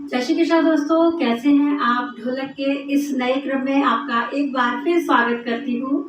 जय श्री कृष्णा दोस्तों, कैसे हैं आप। ढोलक के इस नए क्रम में आपका एक बार फिर स्वागत करती हूँ।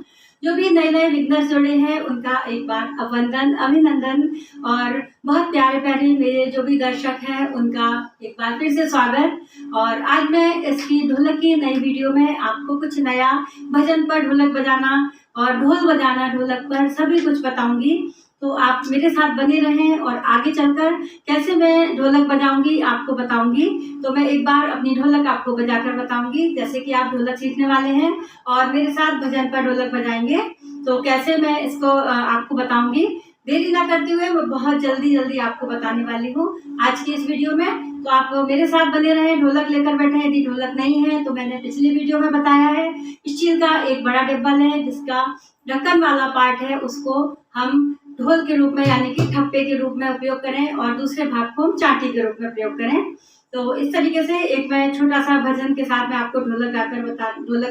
जो भी नए नए बिगनर्स जुड़े हैं उनका एक बार अभिनंदन और बहुत प्यारे प्यारे मेरे जो भी दर्शक हैं उनका एक बार फिर से स्वागत। और आज मैं इसकी ढोलक की नई वीडियो में आपको कुछ नया भजन पर ढोलक बजाना और ढोल बजाना ढोलक पर सभी कुछ बताऊंगी। तो आप मेरे साथ बने रहें और आगे चलकर कैसे मैं ढोलक बजाऊंगी आपको बताऊंगी। तो मैं एक बार अपनी ढोलक आपको बजाकर बताऊंगी, जैसे कि आप ढोलक सीखने वाले हैं और मेरे साथ भजन पर ढोलक बजाएंगे तो कैसे मैं इसको आपको बताऊंगी। देरी ना करते हुए मैं बहुत जल्दी आपको बताने वाली हूँ आज की इस वीडियो में। तो आप मेरे साथ बने रहें, ढोलक लेकर बैठे। यदि ढोलक नहीं है तो मैंने पिछली वीडियो में बताया है, स्टील का एक बड़ा डिब्बा लें जिसका ढक्कन वाला पार्ट है उसको हम ढोल के रूप में यानी कि ठप्पे के रूप में उपयोग करें और दूसरे भाग को हम चाटी के रूप में प्रयोग करें। तो इस तरीके से एक मैं छोटा सा भजन के साथ मैं आपको ढोलक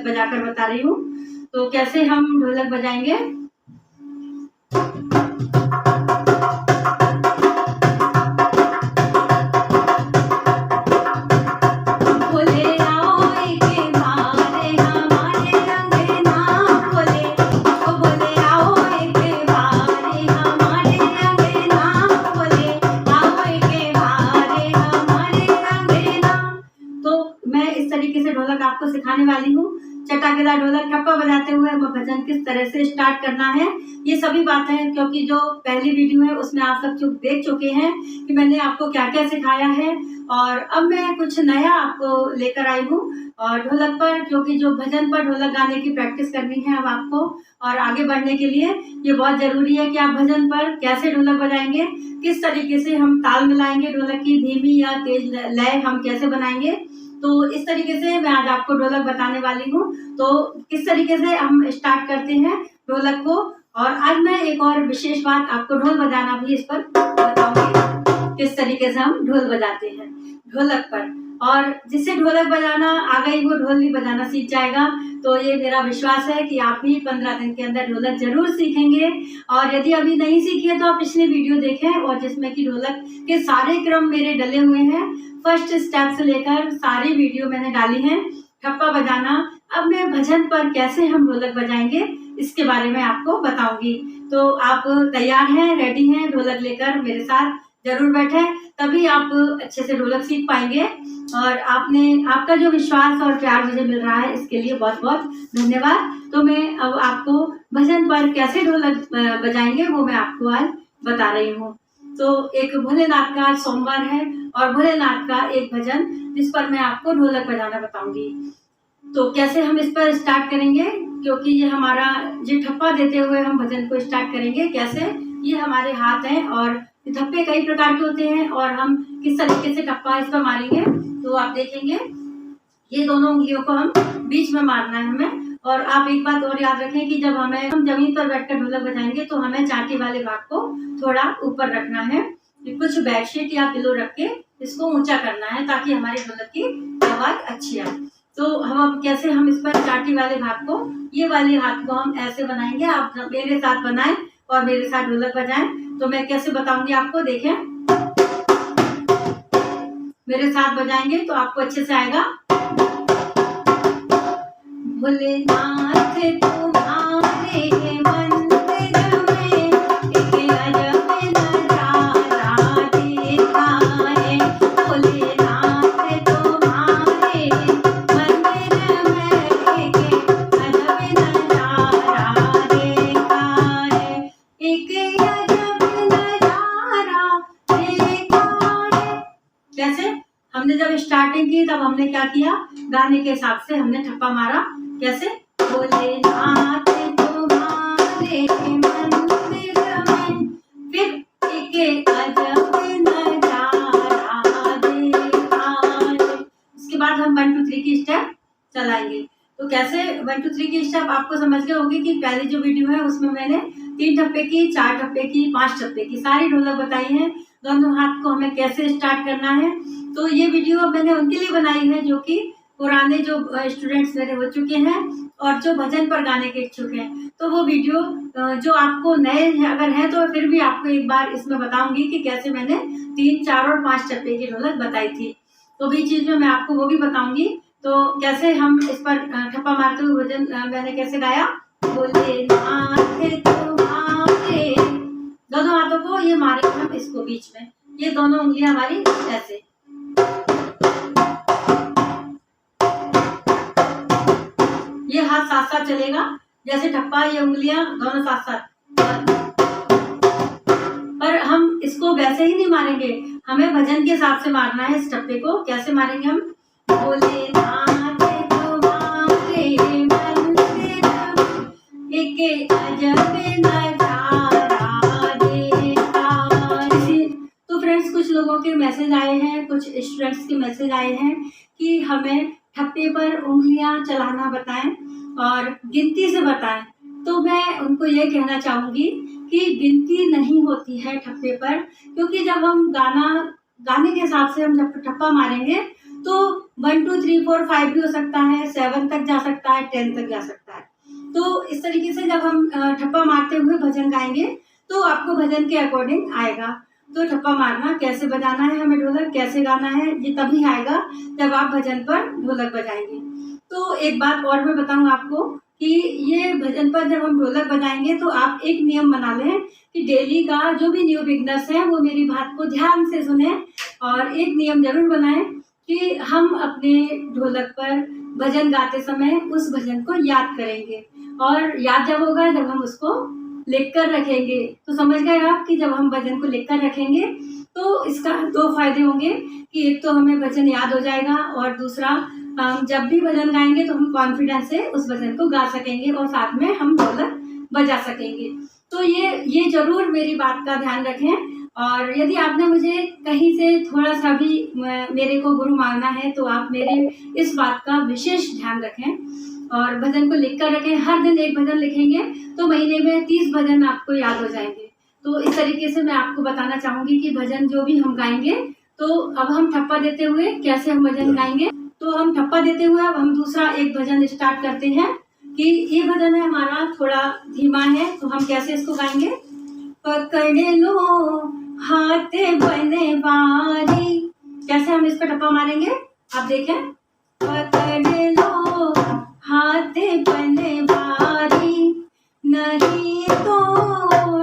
बजाकर बता रही हूँ। तो कैसे हम ढोलक बजाएंगे। ढोलक आपको सिखाने वाली हूँ। चटाकेदार ढोलक ठप्पा बजाते हुए भजन किस तरह से स्टार्ट करना है, ये सभी बातें, क्योंकि जो पहली वीडियो है उसमें आप सब देख चुके हैं कि मैंने आपको क्या क्या सिखाया है। और अब मैं कुछ नया आपको लेकर आई हूँ और ढोलक पर, क्योंकि जो भजन पर ढोलक गाने की प्रैक्टिस करनी है अब आपको और आगे बढ़ने के लिए ये बहुत जरूरी है कि आप भजन पर कैसे ढोलक बजाएंगे, किस तरीके से हम ताल मिलाएंगे, ढोलक की धीमी या तेज लय हम कैसे बनाएंगे। तो इस तरीके से मैं आज आपको ढोलक बताने वाली हूँ। तो किस तरीके से हम स्टार्ट करते हैं ढोलक को। और आज मैं एक और विशेष बात आपको ढोल बजाना भी इस पर बताऊंगी, किस तरीके से हम ढोल बजाते हैं ढोलक पर। और जिससे ढोलक बजाना आ गई वो ढोल भी बजाना सीख जाएगा। तो ये मेरा विश्वास है कि आप भी 15 दिन के अंदर ढोलक जरूर सीखेंगे। और यदि अभी नहीं सीखी है तो आप पिछली वीडियो देखें और जिसमें कि ढोलक के सारे क्रम मेरे डले हुए हैं, फर्स्ट स्टेप से लेकर सारी वीडियो मैंने डाली है। ठप्पा बजाना, अब मैं भजन पर कैसे हम ढोलक बजाएंगे इसके बारे में आपको बताऊंगी। तो आप तैयार हैं, रेडी हैं, ढोलक लेकर मेरे साथ जरूर बैठे, तभी आप अच्छे से ढोलक सीख पाएंगे। और आपका जो विश्वास और प्यार मुझे मिल रहा है इसके लिए बहुत बहुत धन्यवाद। तो मैं अब आपको भजन पर कैसे ढोलक बजाएंगे वो मैं आपको आज बता रही हूँ। तो एक भोलेनाथ का सोमवार है और भोलेनाथ का एक भजन जिस पर मैं आपको ढोलक बजाना बताऊंगी। तो कैसे हम इस पर स्टार्ट करेंगे, क्योंकि ये हमारा जो ठप्पा देते हुए हम भजन को स्टार्ट करेंगे कैसे, ये हमारे हाथ हैं और ठप्पे कई प्रकार के होते हैं और हम किस तरीके से ठप्पा इस पर मारेंगे तो आप देखेंगे। ये दोनों उंगलियों को हम बीच में मारना है हमें। और आप एक बात और याद रखें कि जब हम जमीन पर बैठकर ढोलक बजाएंगे तो हमें चाटी वाले भाग को थोड़ा ऊपर रखना है, कुछ बेडशीट या पिलो रख के इसको ऊंचा करना है ताकि हमारी ढोलक की आवाज अच्छी आए। तो हम कैसे हम इस पर चाटी वाले भाग को, ये वाले हाथ को हम ऐसे बनाएंगे। आप मेरे साथ बनाएं और मेरे साथ ढोलक बजाएं। तो मैं कैसे बताऊंगी आपको, देखें मेरे साथ बजाएंगे तो आपको अच्छे से आएगा। भोलेनाथ तुम्हारे मंदिर में एक अजब नजारा देखा है। भोलेनाथ तुम्हारे मंदिर में एक अजब नजारा देखा है। एक अजब नजारा देखा है। कैसे हमने जब स्टार्टिंग की तब हमने क्या किया, गाने के हिसाब से हमने ठप्पा मारा। कैसे, भोलेनाथ तुम्हारे मंदिर में, फिर एक अजब नजारा देखा है। उसके बाद हम 1 2 3 की स्टेप चलाएंगे। तो कैसे 1 2 3 की स्टेप आपको समझ गए होंगे कि पहली जो वीडियो है उसमें मैंने 3 ठप्पे की, 4 ठप्पे की, 5 ठप्पे की सारी ढोलक बताई है। दोनों हाथ को हमें कैसे स्टार्ट करना है। तो ये वीडियो मैंने उनके लिए बनाई है जो कि पुराने जो स्टूडेंट्स मेरे हो चुके हैं और जो भजन पर गाने के इच्छुक हैं। तो वो वीडियो जो आपको नए अगर है तो फिर भी आपको एक बार इसमें बताऊंगी कि कैसे मैंने 3 4 और 5 चप्पे की ढोलक बताई थी। तो बीच बीच में मैं आपको वो भी बताऊंगी। तो कैसे हम इस पर ठप्पा मारते हुए भजन मैंने कैसे गाया, भोलेनाथ तुम्हारे, दोनों हाथों को ये मारे हम इसको बीच में, ये दोनों उंगलियां हमारी ऐसे, ये हाथ साथ साथ चलेगा जैसे ठप्पा, ये उंगलियां दोनों साथ साथ। पर हम इसको वैसे ही नहीं मारेंगे, हमें भजन के हिसाब से मारना है इस ठप्पे को। कैसे मारेंगे हम, भोलेनाथ तुम्हारे मंदिर एक अजब नजारा देखा। तो फ्रेंड्स, कुछ लोगों के मैसेज आए हैं, कुछ स्टूडेंट्स के मैसेज आए हैं कि हमें ठप्पे पर उंगलियां चलाना बताएं और गिनती से बताएं। तो मैं उनको ये कहना चाहूंगी कि गिनती नहीं होती है ठप्पे पर, क्योंकि जब हम गाने के हिसाब से हम जब ठप्पा मारेंगे तो 1 2 3 4 5 भी हो सकता है, 7 तक जा सकता है, 10 तक जा सकता है। तो इस तरीके से जब हम ठप्पा मारते हुए भजन गाएंगे तो आपको भजन के अकॉर्डिंग आएगा। तो ठप्पा मारना, कैसे बजाना है हमें ढोलक, कैसे गाना है, ये तभी आएगा जब आप भजन पर ढोलक बजाएंगे। तो एक बात और मैं बताऊं आपको कि ये भजन पर जब हम ढोलक बजाएंगे तो आप एक नियम बना लें कि डेली का जो भी न्यू बिगनर्स हैं वो मेरी बात को ध्यान से सुने और एक नियम जरूर बनाएं कि हम अपने ढोलक पर भजन गाते समय उस भजन को याद करेंगे, और याद जब होगा जब हम उसको लिख कर रखेंगे। तो समझ गए आप कि जब हम भजन को लिख कर रखेंगे तो इसका 2 फायदे होंगे कि एक तो हमें भजन याद हो जाएगा और दूसरा जब भी भजन गाएंगे तो हम कॉन्फिडेंस से उस भजन को गा सकेंगे और साथ में हम ढोलक बजा सकेंगे। तो ये जरूर मेरी बात का ध्यान रखें। और यदि आपने मुझे कहीं से थोड़ा सा भी मेरे को गुरु मानना है तो आप मेरे इस बात का विशेष ध्यान रखें और भजन को लिख कर रखें। हर दिन एक भजन लिखेंगे तो महीने में 30 भजन आपको याद हो जाएंगे। तो इस तरीके से मैं आपको बताना चाहूंगी कि भजन जो भी हम गाएंगे, तो अब हम ठप्पा देते हुए कैसे हम भजन गाएंगे। तो हम ठप्पा देते हुए अब हम दूसरा एक भजन स्टार्ट करते हैं कि ये भजन है हमारा थोड़ा धीमा है, तो हम कैसे इसको गाएंगे। पकड़ लो हाथ बने बारी, कैसे हम इस पर ठप्पा मारेंगे आप देखें। पकड़ लो हाथ बने बारी, नहीं तो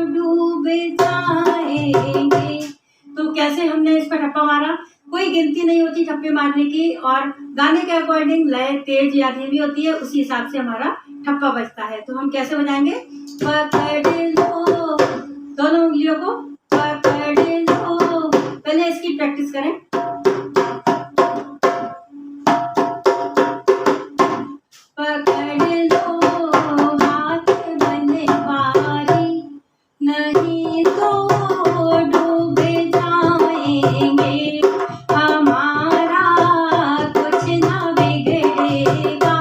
डूब जाएंगे। तो कैसे हमने इस पर ठप्पा मारा, कोई गिनती नहीं होती ठप्पे मारने की और गाने के अकॉर्डिंग लय तेज या धीमी होती है, उसी हिसाब से हमारा ठप्पा बजता है। तो हम कैसे बजाएंगे, पकड़ लो दोनों उंगलियों को, पकड़ लो। पहले इसकी प्रैक्टिस करें। पकड़ लो हाथ बने बारी, नहीं तो डूब जाएंगे, हमारा कुछ ना बिगड़ेगा,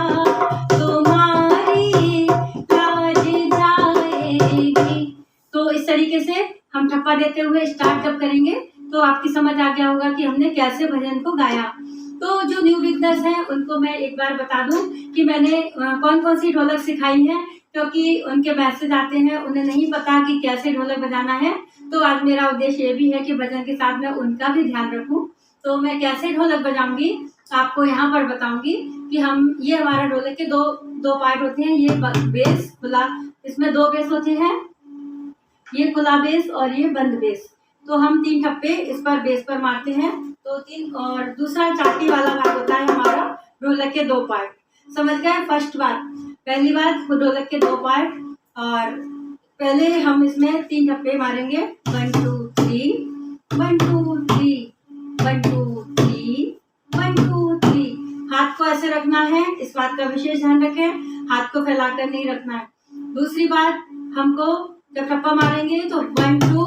तुम्हारी लाज जाएगी। तो इस तरीके से हम ठप्पा देते हुए स्टार्ट जब करेंगे तो आपकी समझ आ गया होगा कि हमने कैसे भजन को गाया। तो जो न्यू बिगनर्स हैं उनको मैं एक बार बता दूं कि मैंने कौन कौन सी ढोलक सिखाई है, क्योंकि उनके मैसेज आते हैं, उन्हें नहीं पता कि कैसे ढोलक बजाना है। तो आज मेरा उद्देश्य ये भी है कि भजन के साथ में उनका भी ध्यान रखूं। तो मैं कैसे ढोलक बजाऊंगी आपको यहाँ पर बताऊंगी कि हम ये हमारा ढोलक के दो पार्ट होते हैं, ये बेस खुला, इसमें 2 बेस होते हैं, ये खुला बेस और ये बंद बेस। तो हम 3 ठप्पे इस पर बेस पर मारते हैं। तो 3 और दूसरा चाटी वाला भाग होता है हमारा ढोलक के 2 पार्ट। समझ गए। फर्स्ट बात, पहली बात ढोलक के 2 पार्ट, और पहले हम इसमें 3 ठप्पे मारेंगे, 1 2 3 1 2 3 1 2 3 1 2 3। हाथ को ऐसे रखना है, इस बात का विशेष ध्यान रखें, हाथ को फैलाकर नहीं रखना है। दूसरी बात, हमको जब ठप्पा मारेंगे तो 1 2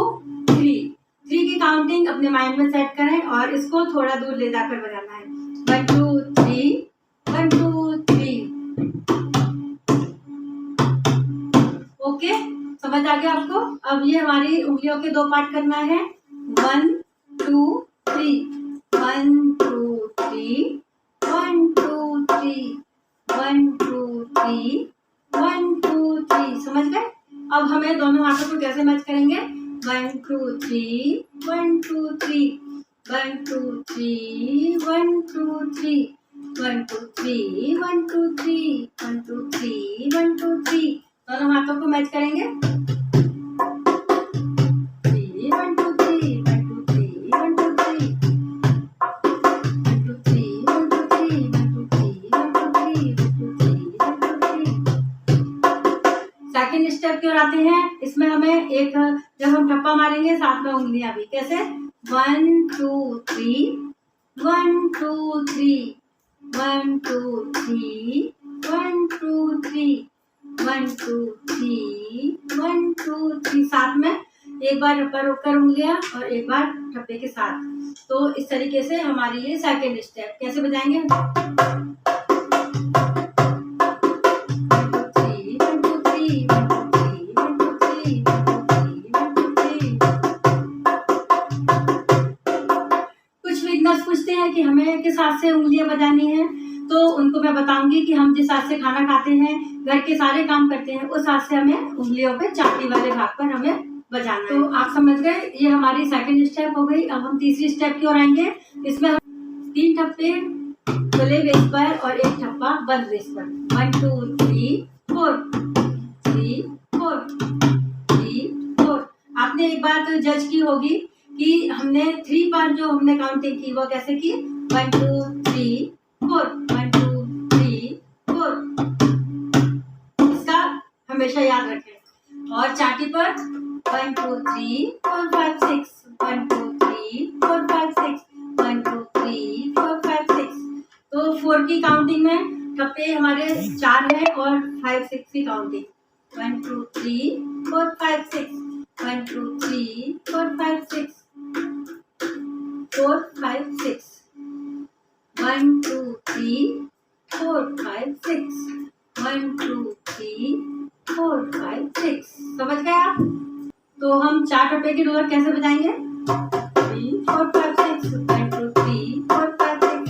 3 की काउंटिंग अपने माइंड में सेट करें और इसको थोड़ा दूर ले जाकर बजाना है। 1 2 3 1 2 3। ओके, समझ आ गया आपको। अब ये हमारी उंगलियों के 2 पार्ट करना है, 1 2 3 1 2 3 1 2 3 1 2 3 1 2 3। समझ गए। अब हमें दोनों हाथों को कैसे मैच करेंगे, 1 2 3 1 2 3 1 2 3 1 2 3 1 2 3 1 2 3 1 2 3 1 2 3 दोनों हाथों को मैच करेंगे 3 1 2 3 1 2 3 1 2 3 1 2 3 1 2 3 1 2 3 1 2 3 1 2 3 1 2 3 सेकंड स्टेप की ओर आते हैं। इसमें हमें एक जब हम ठप्पा मारेंगे साथ में उंगलियां भी कैसे 1 2 3 1 2 3 1 2 3 1 2 3 1 2 3 1 2 3 साथ में एक बार ठप्पा रोककर उंगलियां और एक बार ठप्पे के साथ। तो इस तरीके से हमारी ये सेकंड स्टेप कैसे बजाएंगे पूछते हैं कि हमें किस हाथ से उंगलियां बजानी है, तो उनको मैं बताऊंगी कि हम जिस हाथ से खाना खाते हैं, घर के सारे काम करते हैं, उस हाथ से हमें उंगलियों पे चाटी वाले भाग पर हमें बजाना है। तो आप समझ गए, ये हमारी सेकंड स्टेप हो गई। अब हम तीसरी स्टेप की ओर आएंगे। इसमें हम 3 ठप्पे खुले बेस पर और 1 ठप्पा बंद बेस पर 1 2 3 4 3 4 3 4। आपने एक बात जज की होगी कि हमने 3 बार जो हमने काउंटिंग की वो कैसे की 1 2 3 4 1 2 3 4। इसका हमेशा याद रखें। और चाटी पर 1 2 3 4 5 6 1 2 3 4 5 6 1 2 3 4 5 6। तो 4 की काउंटिंग में ठप्पे हमारे 4 है और 5 6 की काउंटिंग 1 2 3 4 5 6 1 2 3 4 5 6 4 5 6 1 2 3 4 5 6 1 2 3 4 5 6। समझ गए आप? तो हम 4 ठप्पे की ढोलक कैसे बजाएंगे 3 4 5 6 1 2 3 4 5 6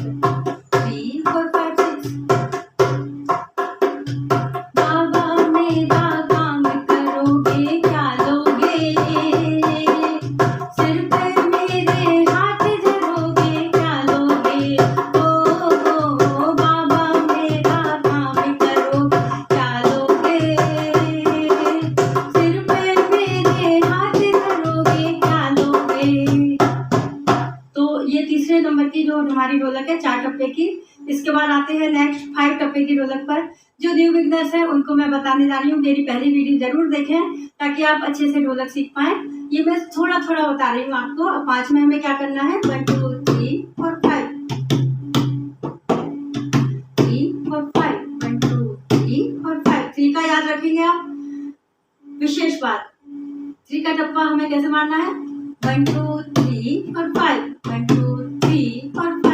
3 4 5 6। बाबा मेरा काम करोगे क्या लोगे, सिर पे मेरे हाथ धरोगे क्या लोगे, ओ बाबा मेरा काम करोगे क्या लोगे, सिर पे मेरे हाथ धरोगे क्या लोगे। तो ये तीसरे नंबर की जो हमारी ढोलक है 4 ठप्पे की। इसके बाद आते हैं नेक्स्ट 5 ठप्पे की ढोलक पर। जो न्यू बिगनर्स है उनको मैं बताने जा रही हूँ, मेरी पहली वीडियो जरूर देखें ताकि आप अच्छे से ढोलक सीख पाएं। ये मैं थोड़ा थोड़ा बता रही हूँ आपको। अब 5 में हमें क्या करना है 1 2 3 4 5 3 4 5 1 2 3 4 5। 3 का याद रखेंगे आप। विशेष बात 3 का ठप्पा हमें कैसे मारना है 1 2 3 और 5 1 2 3 और 5।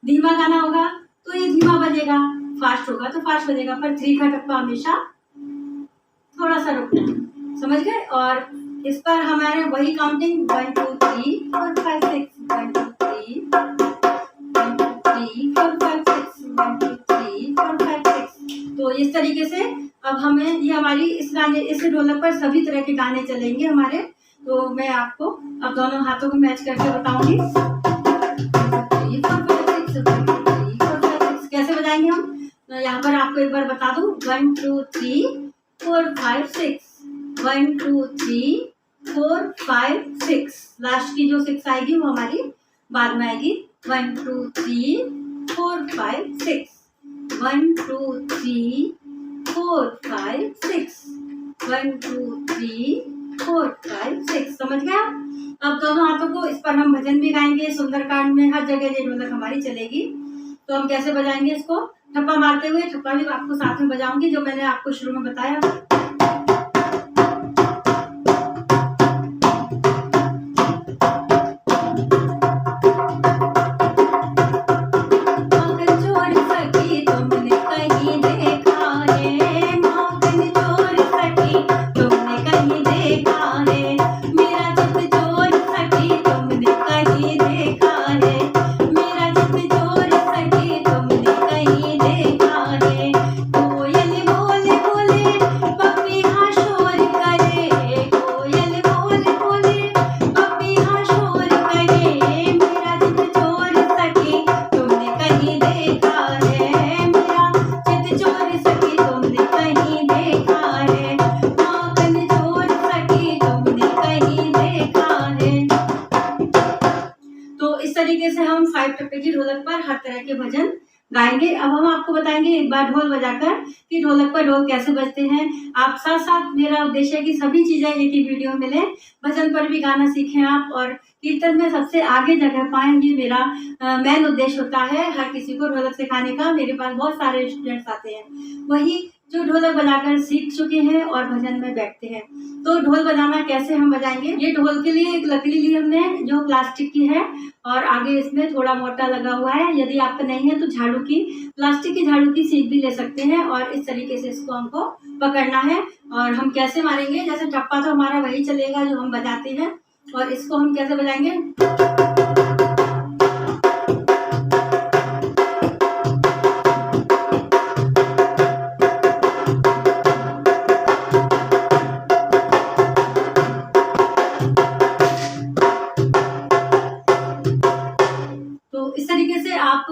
धीमा गाना होगा तो ये धीमा बजेगा, फास्ट होगा तो फास्ट बजेगा, पर 3 का ठप्पा हमेशा थोड़ा सा रुकना है। समझ गए? और इस पर हमारे वही काउंटिंग 1 2 3 4 5 6 1 2 3 1 2 3 4 5 6 1 2 3 4 5 6। तो इस तरीके से अब हमें ये हमारी इस ढोलक पर सभी तरह के गाने चलेंगे हमारे। तो मैं आपको अब दोनों हाथों को मैच करके बताऊंगी। कैसे बजाएंगे हम, तो यहाँ पर आपको एक बार बता दूं 1 2 3 4 5 6 1 2 3 4 5 6। लास्ट की जो 6 आएगी वो हमारी बाद में आएगी 1 2 3 4 5 6 1 2 3 4 5 6 1 2 3 4 5 6। समझ गया? अब दोनों हाथों को इस पर हम भजन भी गाएंगे, सुंदरकांड में हर जगह ये ढोलक हमारी चलेगी। तो हम कैसे बजाएंगे इसको, ठप्पा मारते हुए। ठप्पा भी आपको साथ में बजाऊंगी जो मैंने आपको शुरू में बताया। इस तरीके से हम 5 टप्पे की ढोलक पर हर तरह के भजन गाएंगे। अब हम आपको बताएंगे एक बार ढोल बजाकर कि ढोलक पर ढोल कैसे बजते हैं। आप साथ साथ, मेरा उद्देश्य है कि सभी चीजें एक ही वीडियो में मिले, भजन पर भी गाना सीखें आप और कीर्तन में सबसे आगे जगह पाएं। ये मेरा मेन उद्देश्य होता है हर किसी को ढोलक सिखाने का। मेरे पास बहुत सारे स्टूडेंट्स आते हैं, वही जो ढोलक बजाकर सीख चुके हैं और भजन में बैठते हैं। तो ढोल बजाना कैसे हम बजाएंगे। ये ढोल के लिए एक लकड़ी ली हमने जो प्लास्टिक की है और आगे इसमें थोड़ा मोटा लगा हुआ है। यदि आपका नहीं है तो झाड़ू की, प्लास्टिक की झाड़ू की सीख भी ले सकते हैं और इस तरीके से इसको हमको पकड़ना है। और हम कैसे मारेंगे, जैसे टप्पा तो हमारा वही चलेगा जो हम बजाते हैं, और इसको हम कैसे बजाएंगे। इस तरीके से आप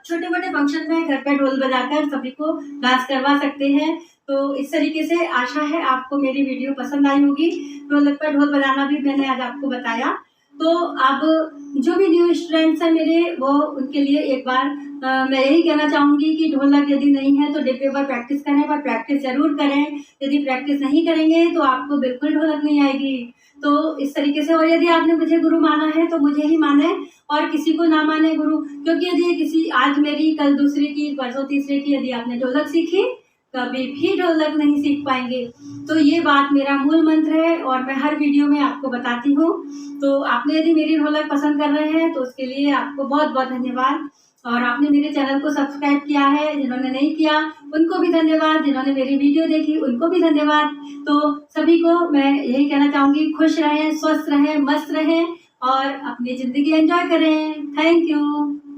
छोटे मोटे फंक्शन में घर पे ढोल बजाकर सभी को डांस करवा सकते हैं। तो इस तरीके से आशा है आपको मेरी वीडियो पसंद आई होगी। ढोलक पर ढोल बजाना भी मैंने आज आपको बताया। तो अब जो भी न्यू स्टूडेंट्स हैं मेरे, वो उनके लिए एक बार मैं यही कहना चाहूँगी कि ढोलक यदि नहीं है तो डिब्बे पर प्रैक्टिस करें, पर प्रैक्टिस जरूर करें। यदि प्रैक्टिस नहीं करेंगे तो आपको बिल्कुल ढोलक नहीं आएगी। तो इस तरीके से, और यदि आपने मुझे गुरु माना है तो मुझे ही माने और किसी को ना माने गुरु, क्योंकि यदि किसी, आज मेरी कल दूसरे की परसों तीसरे की, यदि आपने ढोलक सीखी कभी भी ढोलक नहीं सीख पाएंगे। तो ये बात मेरा मूल मंत्र है और मैं हर वीडियो में आपको बताती हूँ। तो आपने यदि मेरी ढोलक पसंद कर रहे हैं तो उसके लिए आपको बहुत बहुत धन्यवाद। और आपने मेरे चैनल को सब्सक्राइब किया है, जिन्होंने नहीं किया उनको भी धन्यवाद, जिन्होंने मेरी वीडियो देखी उनको भी धन्यवाद। तो सभी को मैं यही कहना चाहूँगी, खुश रहें, स्वस्थ रहें, मस्त रहें और अपनी ज़िंदगी एंजॉय करें। Thank you.